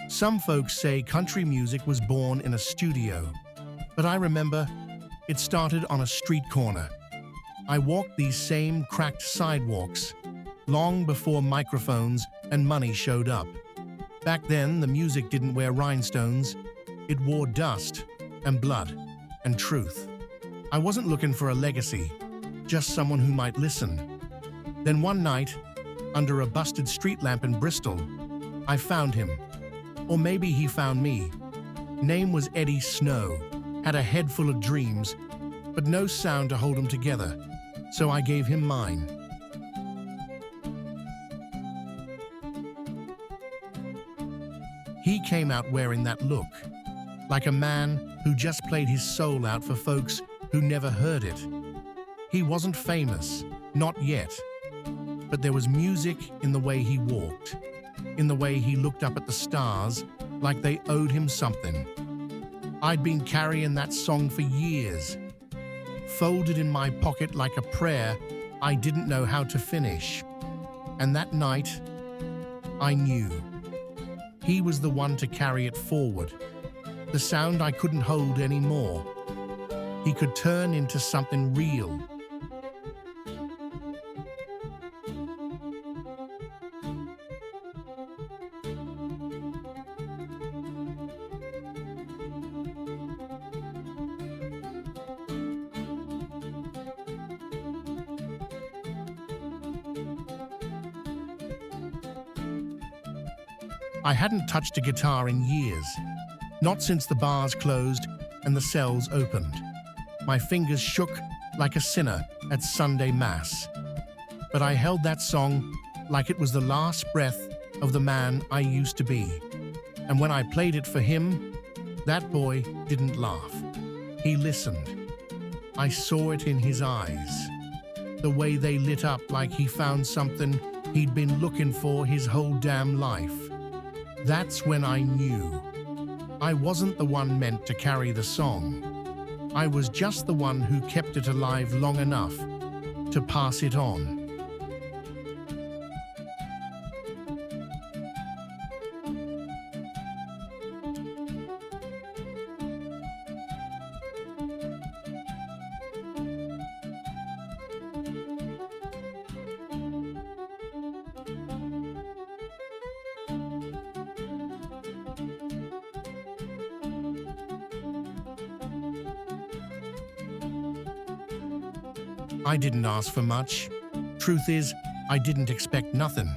Some folks say country music was born in a studio, but I remember it started on a street corner. I walked these same cracked sidewalks long before microphones and money showed up. Back then, the music didn't wear rhinestones. It wore dust and blood and truth. I wasn't looking for a legacy, just someone who might listen. Then one night, under a busted street lamp in Bristol, I found him. Or maybe he found me. Name was Eddie Snow, had a head full of dreams, but no sound to hold him together, so I gave him mine. He came out wearing that look, like a man who just played his soul out for folks who never heard it. He wasn't famous, not yet, but there was music in the way he walked, in the way he looked up at the stars like they owed him something. I'd been carrying that song for years, folded in my pocket like a prayer I didn't know how to finish. And that night, I knew. He was the one to carry it forward, the sound I couldn't hold anymore. He could turn into something real. I hadn't touched a guitar in years, not since the bars closed and the cells opened. My fingers shook like a sinner at Sunday Mass. But I held that song like it was the last breath of the man I used to be. And when I played it for him, that boy didn't laugh. He listened. I saw it in his eyes, the way they lit up like he found something he'd been looking for his whole damn life. That's when I knew. I wasn't the one meant to carry the song. I was just the one who kept it alive long enough to pass it on. I didn't ask for much. Truth is, I didn't expect nothing.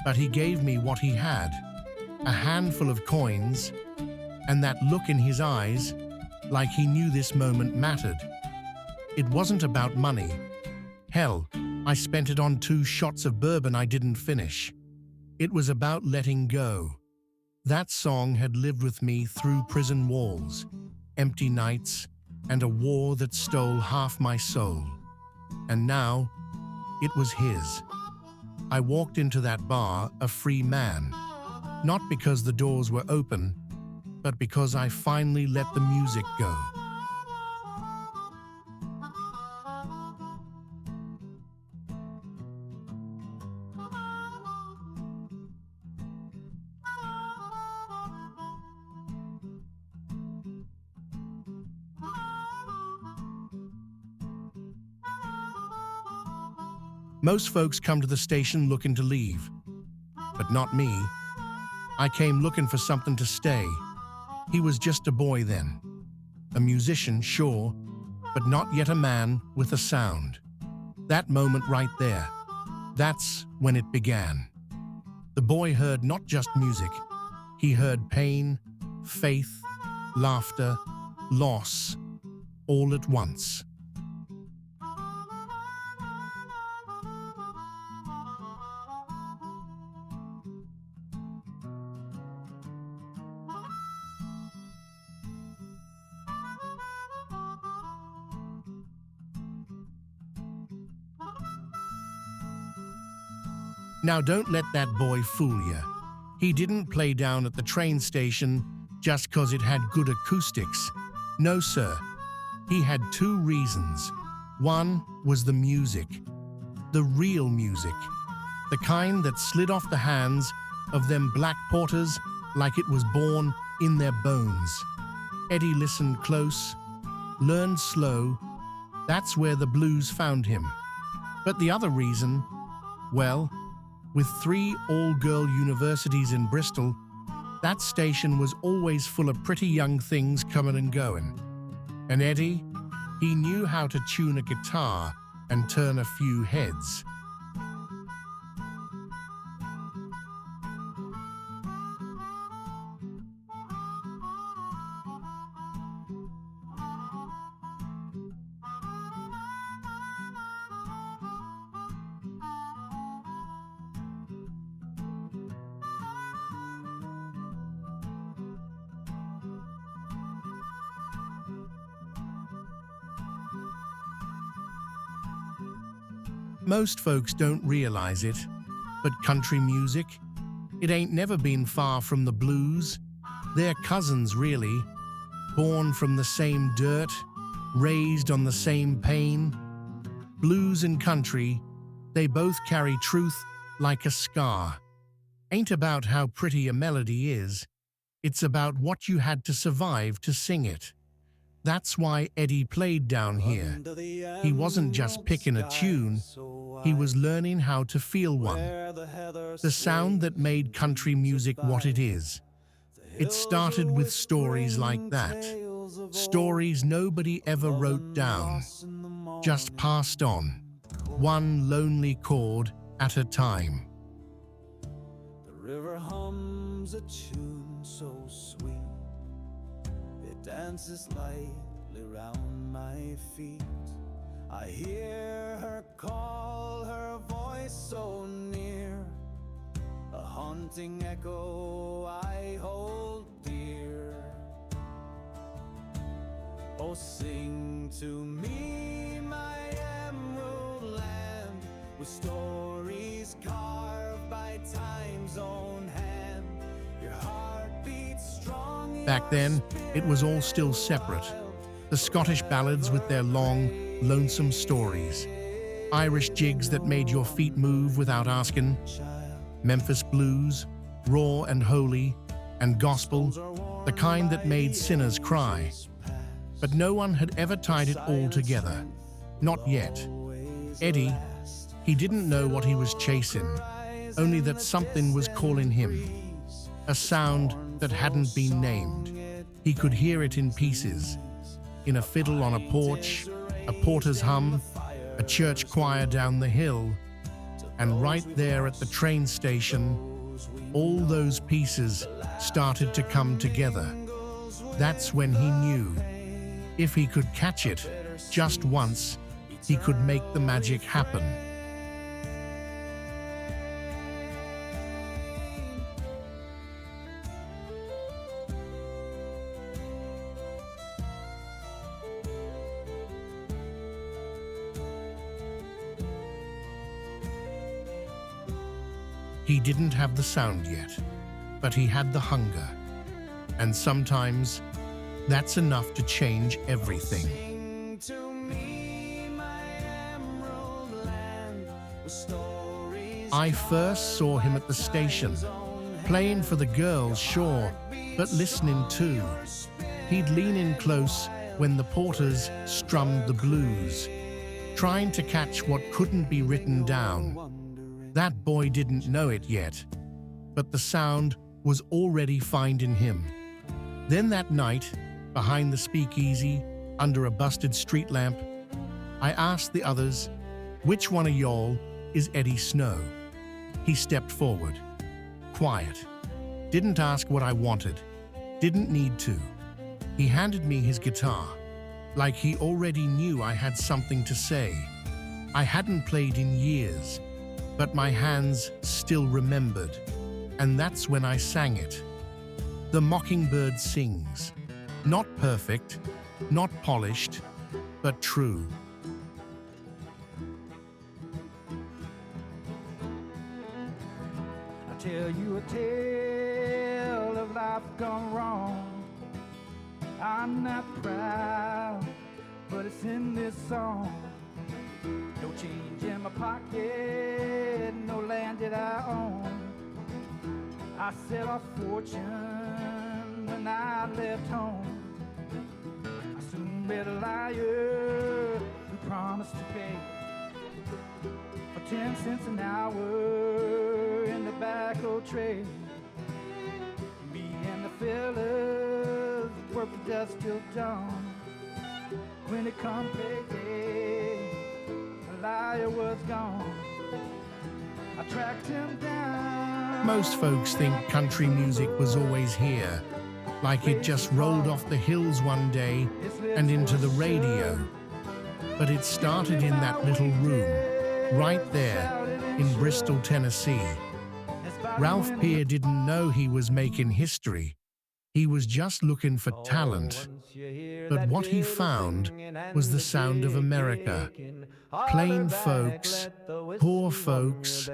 But he gave me what he had, a handful of coins, and that look in his eyes, like he knew this moment mattered. It wasn't about money. Hell, I spent it on 2 shots of bourbon I didn't finish. It was about letting go. That song had lived with me through prison walls, empty nights, and a war that stole half my soul. And now, it was his. I walked into that bar a free man, not because the doors were open, but because I finally let the music go. Most folks come to the station looking to leave, but not me. I came looking for something to stay. He was just a boy then. A musician, sure, but not yet a man with a sound. That moment right there, that's when it began. The boy heard not just music. He heard pain, faith, laughter, loss, all at once. Now don't let that boy fool you. He didn't play down at the train station just 'cause it had good acoustics. No, sir. He had 2 reasons. One was the music. the real music, the kind that slid off the hands of them black porters like it was born in their bones. Eddie listened close, learned slow. That's where the blues found him. But the other reason, well, with 3 all-girl universities in Bristol, that station was always full of pretty young things coming and going. And Eddie, he knew how to tune a guitar and turn a few heads. Most folks don't realize it, but country music, it ain't never been far from the blues. They're cousins, really, born from the same dirt, raised on the same pain. Blues and country, they both carry truth like a scar. Ain't about how pretty a melody is, it's about what you had to survive to sing it. That's why Eddie played down here. He wasn't just picking a tune, he was learning how to feel one. The sound that made country music what it is. It started with stories like that. Stories nobody ever wrote down, just passed on, one lonely chord at a time. The river hums a tune so sweet. It dances lightly round my feet. I hear her call, her voice so near, a haunting echo I hold dear. Oh, sing to me, my emerald land, with stories carved by time's own hand. Your heart beats strong. Back then, it was all still separate. The Scottish ballads with their long, lonesome stories. Irish jigs that made your feet move without asking. Memphis blues, raw and holy, and gospel, the kind that made sinners cry. But no one had ever tied it all together. Not yet. Eddie, he didn't know what he was chasing, only that something was calling him. A sound that hadn't been named. He could hear it in pieces. In a fiddle on a porch, a porter's hum, a church choir down the hill, and right there at the train station, all those pieces started to come together. That's when he knew, if he could catch it just once, he could make the magic happen. He didn't have the sound yet, but he had the hunger. And sometimes, that's enough to change everything. I first saw him at the station, playing for the girls, sure, but listening too. He'd lean in close when the porters strummed the blues, trying to catch what couldn't be written down. That boy didn't know it yet, but the sound was already finding him. Then that night, behind the speakeasy, under a busted street lamp, I asked the others, which one of y'all is Eddie Snow? He stepped forward, quiet, didn't ask what I wanted, didn't need to. He handed me his guitar, like he already knew I had something to say. I hadn't played in years, but my hands still remembered, and that's when I sang it. The Mockingbird Sings. Not perfect, not polished, but true. I tell you a tale of life gone wrong. I'm not proud, but it's in this song. Don't change in my pocket, no land did I own. I set off fortune when I left home. I soon met a liar who promised to pay for 10 cents an hour in the tobacco trade. Me and the fellas worked the dust till dawn. When it come payday, the liar was gone. I tracked him down. Most folks think country music was always here, like it just rolled off the hills one day and into the radio. But it started in that little room, right there in Bristol, Tennessee. Ralph Peer didn't know he was making history. He was just looking for talent. But what he found was the sound of America. Plain folks, poor folks,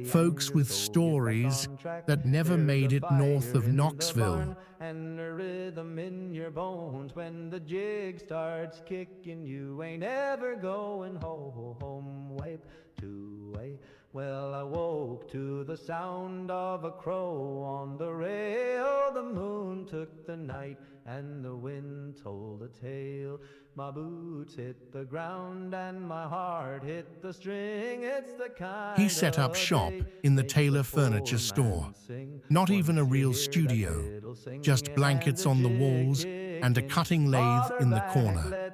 folks with stories that never made it north of Knoxville. And the rhythm in your bones when the jig starts kicking, you ain't ever going home. Wipe to way. Well, I woke to the sound of a crow on the rail. The moon took the night and the wind told a tale. My boots hit the ground and my heart hit the string. It's the kind He set up shop in the Taylor furniture store. Not even a real studio, just blankets on the walls and a cutting lathe in the corner.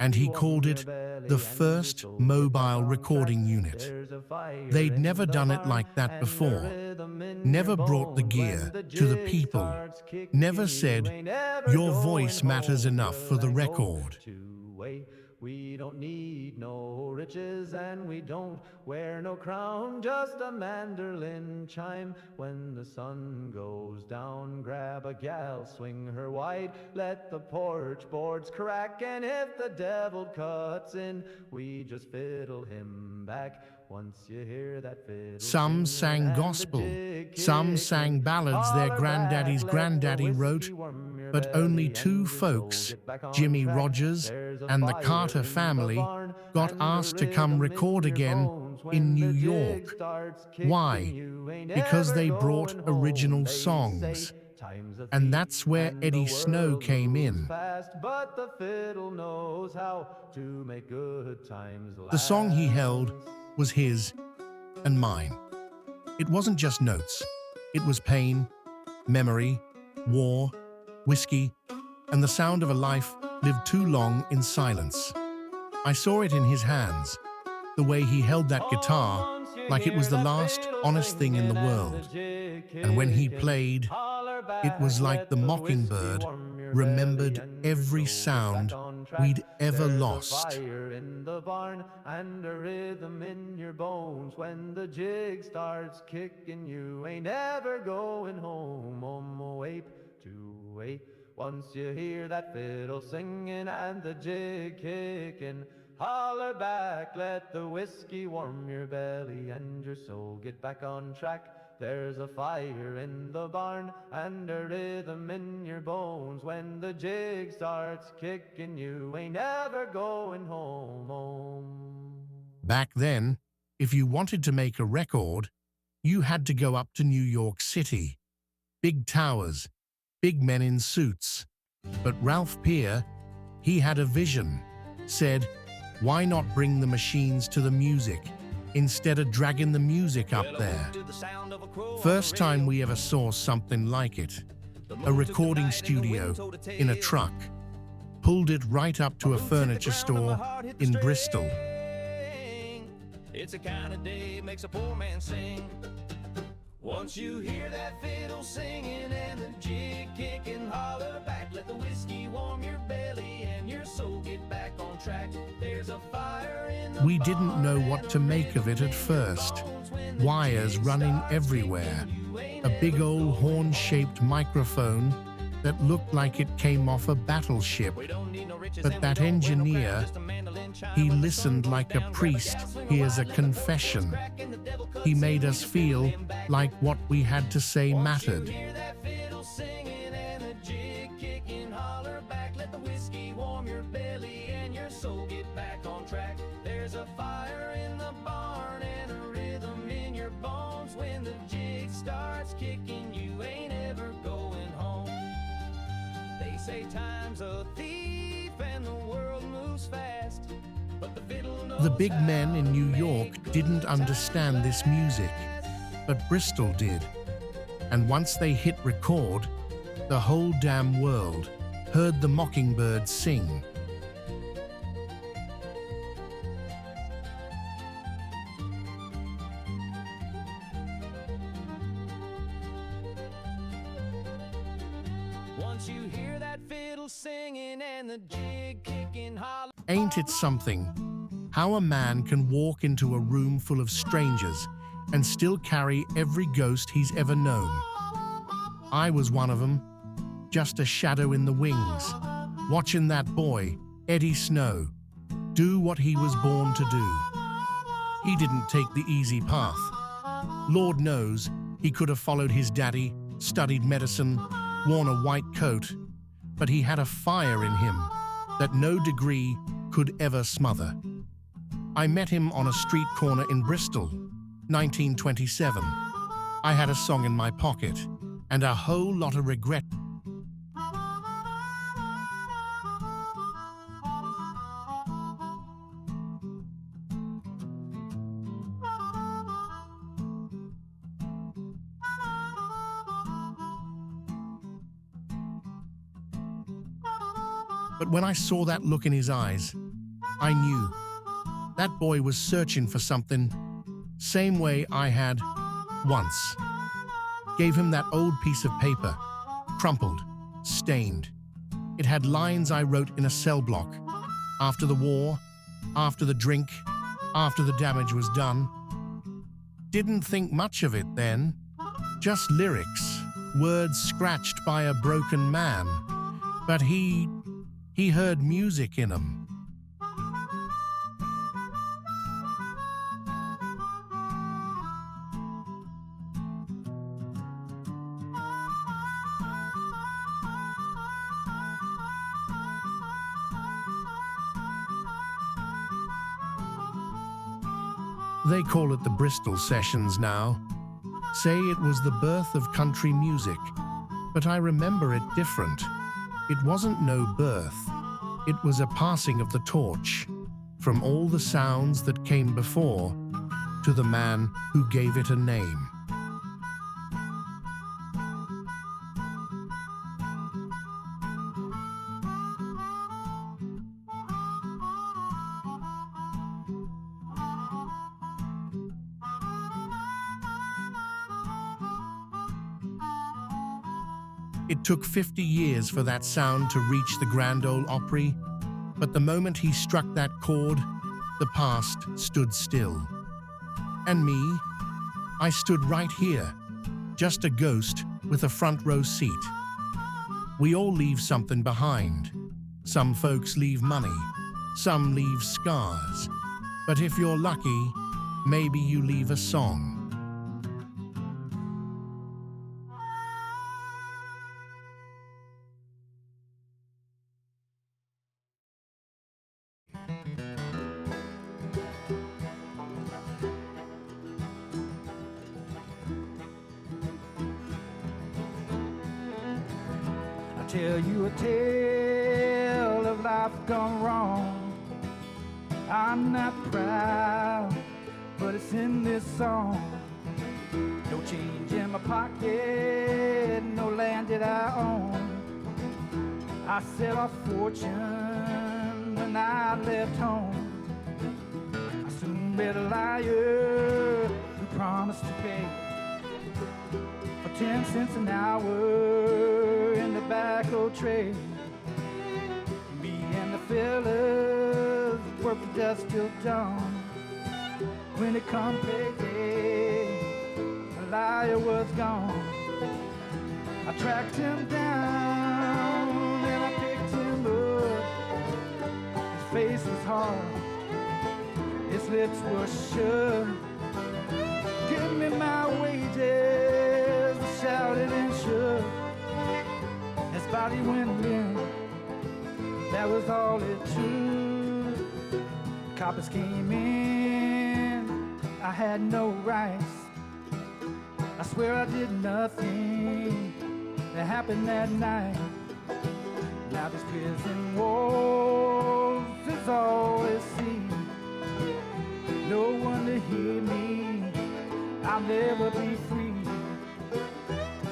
And he called it the first mobile recording unit. They'd never done it like that before. Never brought the gear to the people. Never said, your voice matters enough for the record. We don't need no riches and we don't wear no crown, just a mandolin chime. When the sun goes down, grab a gal, swing her wide, let the porch boards crack, and if the devil cuts in, we just fiddle him back. Once you hear that fiddle, some sang gospel, some sang ballads their granddaddy's granddaddy wrote, but only two folks, Jimmy Rogers and the Carter family, got asked to come record again in New York. Why? Because they brought original songs. And that's where Eddie Snow came in. The song he held was his and mine. It wasn't just notes. It was pain, memory, war, whiskey, and the sound of a life lived too long in silence. I saw it in his hands, the way he held that guitar like it was the last honest thing in the world. And when he played, it was like the Mockingbird remembered every sound we'd ever lost. Fire in the barn and a rhythm in your bones. When the jig starts kicking, you ain't ever going home. Wape to wait. Once you hear that fiddle singing and the jig kicking, holler back, let the whiskey warm your belly and your soul get back on track. There's a fire in the barn and a rhythm in your bones. When the jig starts kicking, you ain't ever going home. Back then, if you wanted to make a record, you had to go up to New York City. Big towers, big men in suits. But Ralph Peer, he had a vision, said, why not bring the machines to the music instead of dragging the music up there? First time we ever saw something like it. A recording studio in a truck. Pulled it right up to a furniture store in Bristol. It's a kind of day makes a poor man sing. Once you hear that fiddle singing and the jig kicking, holler back, let the whiskey warm your belly and your soul get back on track. There's a fire in the We didn't know what to make of it at first. Wires running everywhere. A big old horn-shaped microphone that looked like it came off a battleship. But that engineer, he listened like a priest hears a confession. He made us feel like what we had to say mattered. There's a fire in kicking, you ain't ever going home. They say time's a thief and the world moves fast, but the fiddle knows The big men how in to New make York good didn't times understand this music, but Bristol did. And once they hit record, the whole damn world heard the Mockingbird sing. Once you hear that fiddle singing and the jig kicking, holler. Ain't it something? How a man can walk into a room full of strangers and still carry every ghost he's ever known. I was one of them, just a shadow in the wings, watching that boy, Eddie Snow, do what he was born to do. He didn't take the easy path. Lord knows he could have followed his daddy, studied medicine, worn a white coat, but he had a fire in him that no degree could ever smother. I met him on a street corner in Bristol, 1927. I had a song in my pocket and a whole lot of regret. But when I saw that look in his eyes, I knew that boy was searching for something, same way I had once. Gave him that old piece of paper, crumpled, stained. It had lines I wrote in a cell block. After the war, after the drink, after the damage was done. Didn't think much of it then. Just lyrics, words scratched by a broken man. But he heard music in 'em. They call it the Bristol Sessions now. Say it was the birth of country music, but I remember it different. It wasn't no birth. It was a passing of the torch from all the sounds that came before to the man who gave it a name. It took 50 years for that sound to reach the Grand Ole Opry, but the moment he struck that chord, the past stood still. And me, I stood right here, just a ghost with a front row seat. We all leave something behind. Some folks leave money, some leave scars. But if you're lucky, maybe you leave a song. Tell you a tale of life gone wrong. I'm not proud, but it's in this song. No change in my pocket, no land that I own. I set off fortune when I left home. I soon met a liar who promised to pay for 10 cents an hour in the tobacco trade. Me and the fellas worked from dusk till dawn. When it come payday, the liar was gone. I tracked him down and I picked him up. His face was hard, his lips were shut. Give me my wages, I shouted and shook. His body went limp, that was all it took. Coppers came in, I had no rights. I swear I did nothing that happened that night. Now these prison walls is all they see. No one to hear me, I'll never be free.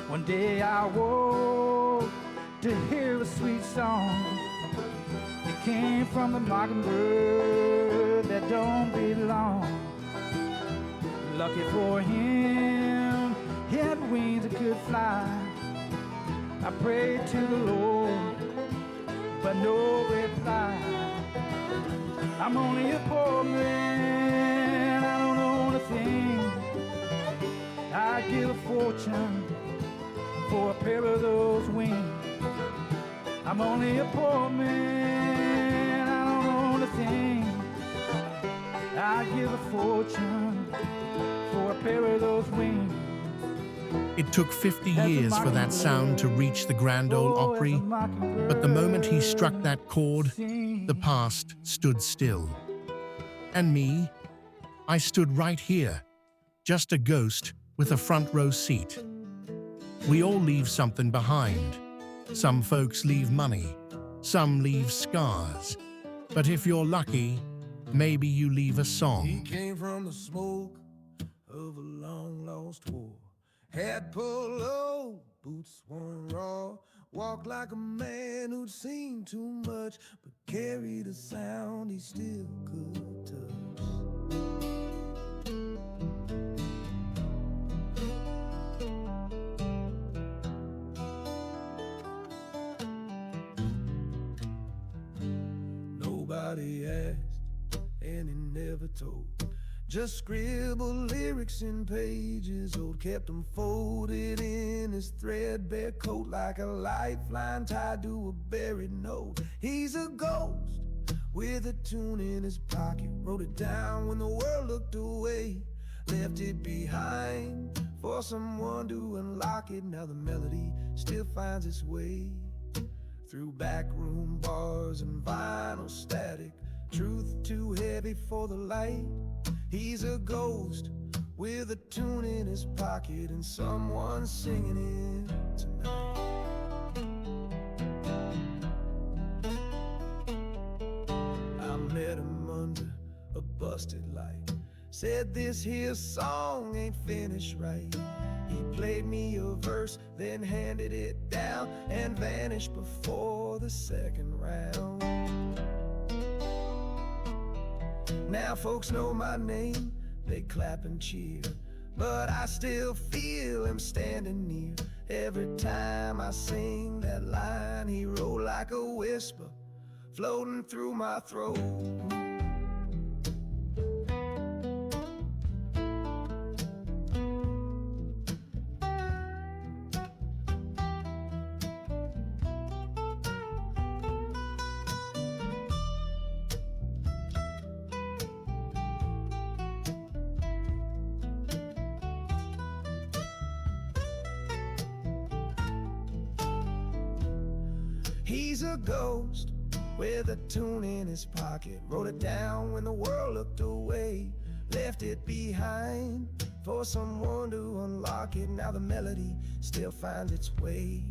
One day I woke to hear a sweet song. It came from the mockingbird that don't belong. Lucky for him, he had wings that could fly. I prayed to the Lord, but no reply. I'm only a poor man, I don't own a thing. I'd give a fortune for a pair of those wings. I'm only a poor man, I don't own a thing. I'd give a fortune for a pair of those wings. It took 50 years for that sound to reach the Grand Ole Opry, but the moment he struck that chord, the past stood still. And me, I stood right here, just a ghost with a front row seat. We all leave something behind. Some folks leave money, some leave scars. But if you're lucky, maybe you leave a song. He came from the smoke of a long-lost war. Had polo, boots worn raw. Walked like a man who'd seen too much, but carried a sound he still could touch. Nobody asked, and he never told. Just scribbled lyrics in pages old, kept them folded in his threadbare coat like a lifeline tied to a buried note. He's a ghost with a tune in his pocket, wrote it down when the world looked away, left it behind for someone to unlock it. Now the melody still finds its way through backroom bars and vinyl static. Truth too heavy for the light. He's a ghost with a tune in his pocket and someone singing it tonight. I met him under a busted light. Said this here song ain't finished right. He played me a verse, then handed it down and vanished before the second round. Now folks know my name, they clap and cheer, but I still feel him standing near. Every time I sing that line, he wrote like a whisper, floating through my throat. He's a ghost with a tune in his pocket, wrote it down when the world looked away, left it behind for someone to unlock it. Now the melody still finds its way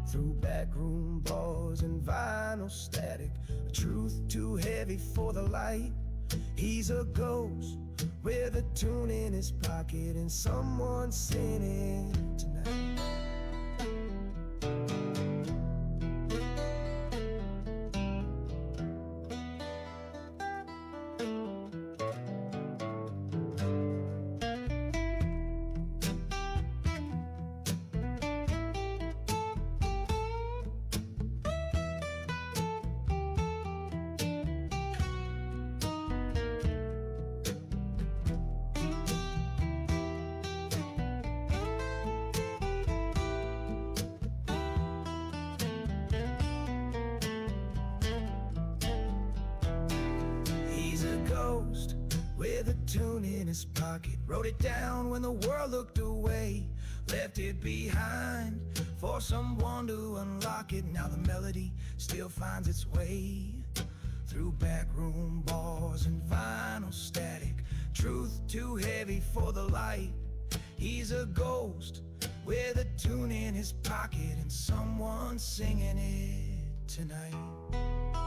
through backroom bars and vinyl static. A truth too heavy for the light. He's a ghost with a tune in his pocket and someone singing tonight. With a tune in his pocket, wrote it down when the world looked away, left it behind for someone to unlock it. Now the melody still finds its way through backroom bars and vinyl static. Truth too heavy for the light. He's a ghost with a tune in his pocket and someone singing it tonight.